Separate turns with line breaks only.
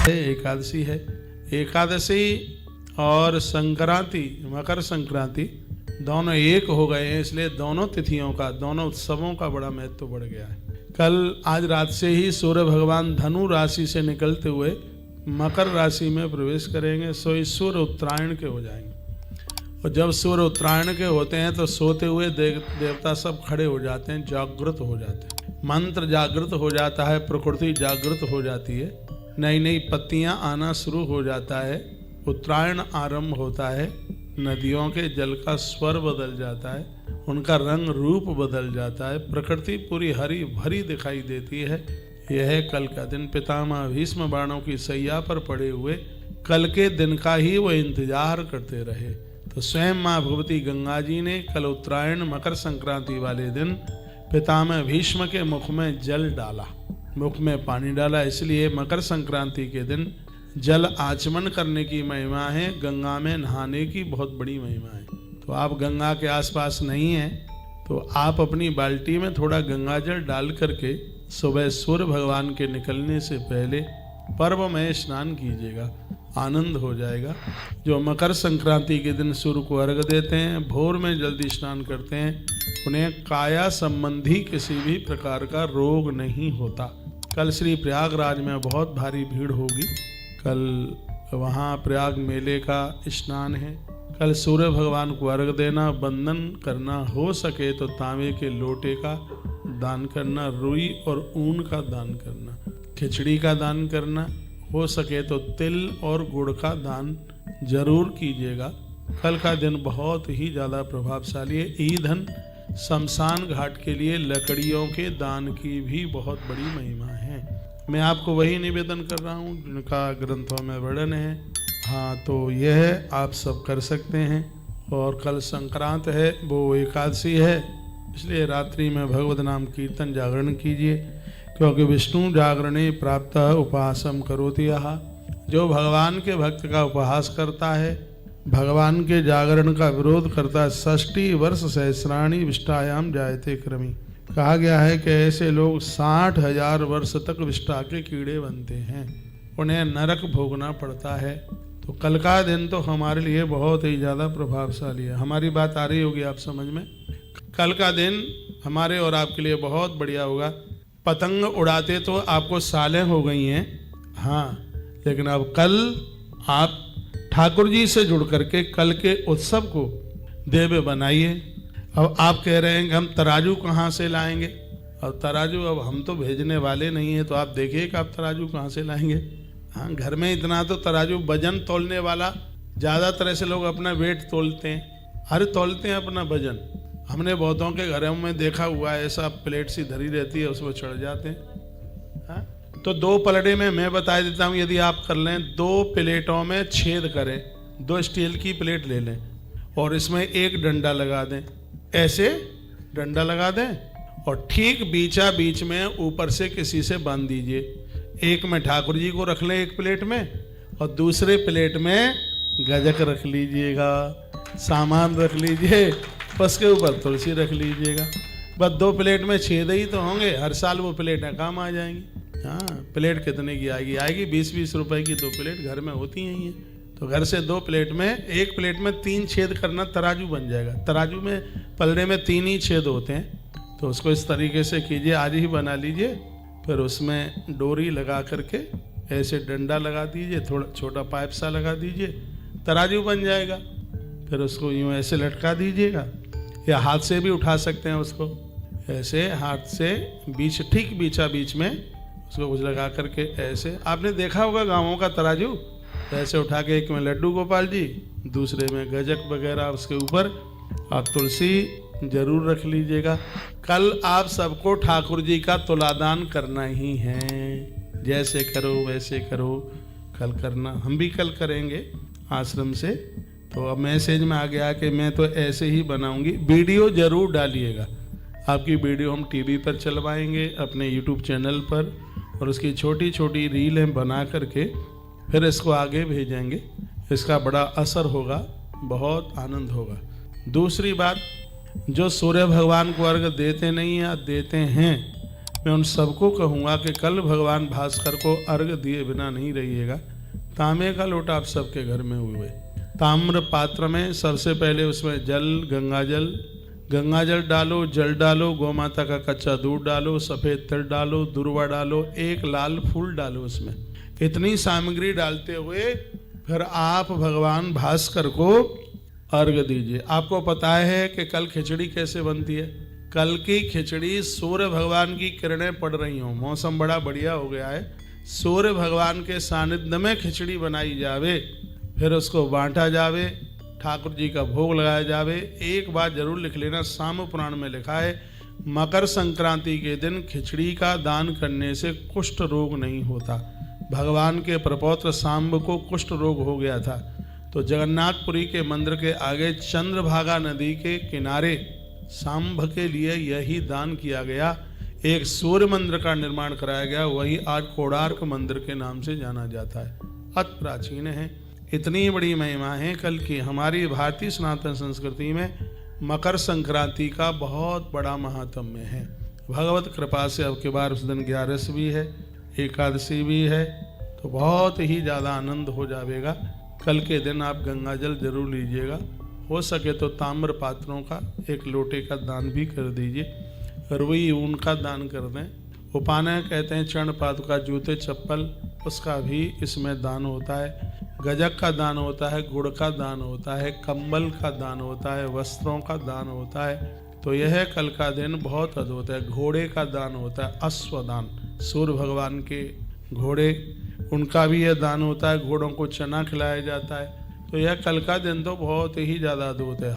एकादशी है। एकादशी और संक्रांति, मकर संक्रांति दोनों एक हो गए हैं, इसलिए दोनों तिथियों का, दोनों उत्सवों का बड़ा महत्व बढ़ गया है। कल आज रात से ही सूर्य भगवान धनु राशि से निकलते हुए मकर राशि में प्रवेश करेंगे, सो इस सूर्य उत्तरायण के हो जाएंगे। और जब सूर्य उत्तरायण के होते हैं तो सोते हुए देवता सब खड़े हो जाते हैं, जागृत हो जाते हैं, मंत्र जागृत हो जाता है, प्रकृति जागृत हो जाती है, नई नई पत्तियां आना शुरू हो जाता है, उत्तरायण आरंभ होता है, नदियों के जल का स्वर बदल जाता है, उनका रंग रूप बदल जाता है, प्रकृति पूरी हरी भरी दिखाई देती है। यह है कल का दिन। पितामह भीष्म बाणों की सैया पर पड़े हुए कल के दिन का ही वो इंतजार करते रहे। तो स्वयं माँ भगवती गंगा जी ने कल उत्तरायण मकर संक्रांति वाले दिन पितामह भीष्म के मुख में जल डाला, मुख में पानी डाला। इसलिए मकर संक्रांति के दिन जल आचमन करने की महिमा है, गंगा में नहाने की बहुत बड़ी महिमा है। तो आप गंगा के आसपास नहीं हैं तो आप अपनी बाल्टी में थोड़ा गंगा जल डाल करके सुबह सूर्य भगवान के निकलने से पहले पर्व में स्नान कीजिएगा, आनंद हो जाएगा। जो मकर संक्रांति के दिन सूर्य को अर्घ देते हैं, भोर में जल्दी स्नान करते हैं, उन्हें काया संबंधी किसी भी प्रकार का रोग नहीं होता। कल श्री प्रयागराज में बहुत भारी भीड़ होगी। कल वहाँ प्रयाग मेले का स्नान है। कल सूर्य भगवान को अर्घ देना, वंदन करना, हो सके तो तांबे के लोटे का दान करना, रुई और ऊन का दान करना, खिचड़ी का दान करना, हो सके तो तिल और गुड़ का दान जरूर कीजिएगा। कल का दिन बहुत ही ज़्यादा प्रभावशाली है। ईंधन शमशान घाट के लिए लकड़ियों के दान की भी बहुत बड़ी महिमा है। मैं आपको वही निवेदन कर रहा हूँ जिनका ग्रंथों में वर्णन है। हाँ, तो यह आप सब कर सकते हैं। और कल संक्रांत है, वो एकादशी है, इसलिए रात्रि में भगवत नाम कीर्तन जागरण कीजिए, क्योंकि विष्णु जागरणे प्राप्त उपहासम करोति यः। जो भगवान के भक्त का उपहास करता है, भगवान के जागरण का विरोध करता है, 60 वर्ष सहस्राणि विष्टायाम जायते क्रमी। कहा गया है कि ऐसे लोग 60,000 वर्ष तक विष्टा के कीड़े बनते हैं, उन्हें नरक भोगना पड़ता है। तो कल का दिन तो हमारे लिए बहुत ही ज़्यादा प्रभावशाली है। हमारी बात आ रही होगी आप समझ में। कल का दिन हमारे और आपके लिए बहुत बढ़िया होगा। पतंग उड़ाते तो आपको सालें हो गई हैं, हाँ, लेकिन अब कल आप ठाकुर जी से जुड़ करके कल के उत्सव को देव बनाइए। अब आप कह रहे हैं कि हम तराजू कहाँ से लाएंगे? अब तराजू अब हम तो भेजने वाले नहीं हैं, तो आप देखिए कि आप तराजू कहाँ से लाएंगे। हाँ, घर में इतना तो तराजू, वजन तोलने वाला, ज़्यादातर ऐसे लोग अपना वेट तोलते हैं, हर तोलते हैं अपना वजन। हमने बहुतों के घरों में देखा हुआ है, ऐसा प्लेट सी धरी रहती है, उसमें चढ़ जाते हैं। हाँ, तो 2 पलड़े में मैं बता देता हूँ, यदि आप कर लें, 2 प्लेटों में छेद करें, 2 स्टील की प्लेट ले लें और इसमें एक डंडा लगा दें, ऐसे डंडा लगा दें और ठीक बीचा बीच में ऊपर से किसी से बांध दीजिए। एक में ठाकुर जी को रख लें एक प्लेट में, और दूसरे प्लेट में गजक रख लीजिएगा, सामान रख लीजिए, उसके ऊपर तुलसी रख लीजिएगा। बस 2 प्लेट में छेद ही तो होंगे, हर साल वो प्लेटें काम आ जाएंगी। हाँ, प्लेट कितने की आएगी? आएगी 20-20 रुपए की 2 प्लेट घर में होती हैं ये। तो घर से 2 प्लेट में, एक प्लेट में 3 छेद करना, तराजू बन जाएगा। तराजू में पलड़े में 3 ही छेद होते हैं, तो उसको इस तरीके से कीजिए, आज ही बना लीजिए। फिर उसमें डोरी लगा करके ऐसे डंडा लगा दीजिए, थोड़ा छोटा पाइप सा लगा दीजिए, तराजू बन जाएगा। फिर उसको यूँ ऐसे लटका दीजिएगा, या हाथ से भी उठा सकते हैं उसको, ऐसे हाथ से बीच, ठीक बीचा बीच में उसको कुछ लगा करके ऐसे। आपने देखा होगा गाँवों का तराजू, ऐसे उठा के एक में लड्डू गोपाल जी, दूसरे में गजक वगैरह, उसके ऊपर आप तुलसी जरूर रख लीजिएगा। कल आप सबको ठाकुर जी का तुलादान करना ही है, जैसे करो वैसे करो, कल करना। हम भी कल करेंगे आश्रम से। तो अब मैसेज में आ गया कि मैं तो ऐसे ही बनाऊंगी। वीडियो जरूर डालिएगा, आपकी वीडियो हम टीवी पर चलवाएंगे, अपने यूट्यूब चैनल पर, और उसकी छोटी छोटी रीलें बना करके फिर इसको आगे भेजेंगे। इसका बड़ा असर होगा, बहुत आनंद होगा। दूसरी बात, जो सूर्य भगवान को अर्घ देते नहीं या देते हैं, मैं उन सबको कहूँगा कि कल भगवान भास्कर को अर्घ दिए बिना नहीं रहिएगा। तांबे का लोटा आप सबके घर में हुए, ताम्र पात्र में सबसे पहले उसमें जल, गंगाजल डालो, जल डालो, गौ माता का कच्चा दूध डालो, सफ़ेद तिल डालो, दुर्वा डालो, एक लाल फूल डालो उसमें। इतनी सामग्री डालते हुए फिर आप भगवान भास्कर को अर्घ दीजिए। आपको पता है कि कल खिचड़ी कैसे बनती है? कल की खिचड़ी सूर्य भगवान की किरणें पड़ रही हों, मौसम बड़ा बढ़िया हो गया है, सूर्य भगवान के सानिध्य में खिचड़ी बनाई जावे, फिर उसको बांटा जावे, ठाकुर जी का भोग लगाया जावे। एक बात जरूर लिख लेना, साम पुराण में लिखा है मकर संक्रांति के दिन खिचड़ी का दान करने से कुष्ठ रोग नहीं होता। भगवान के प्रपौत्र सांब को कुष्ठ रोग हो गया था, तो जगन्नाथपुरी के मंदिर के आगे चंद्रभागा नदी के किनारे सांब के लिए यही दान किया गया। एक सूर्य मंदिर का निर्माण कराया गया, वही आज कोणार्क मंदिर के नाम से जाना जाता है। अति प्राचीन है, इतनी बड़ी महिमा है कल की। हमारी भारतीय सनातन संस्कृति में मकर संक्रांति का बहुत बड़ा महात्म्य है। भगवत कृपा से अब के बार उस दिन 11 भी है, एकादशी भी है, तो बहुत ही ज़्यादा आनंद हो जाएगा। कल के दिन आप गंगा जल जरूर लीजिएगा, हो सके तो ताम्र पात्रों का एक लोटे का दान भी कर दीजिए, रुई ऊन का दान कर दें। उपाने कहते हैं चरण पादुका, जूते चप्पल, उसका भी इसमें दान होता है। गजक का दान होता है, गुड़ का दान होता है, कंबल का दान होता है, वस्त्रों का दान होता है। तो यह कल का दिन बहुत अद्भुत है। घोड़े का दान होता है, अश्वदान, सूर्य भगवान के घोड़े, उनका भी यह दान होता है। घोड़ों को चना खिलाया जाता है। तो यह कल का दिन तो बहुत ही ज़्यादा अद्भुत है।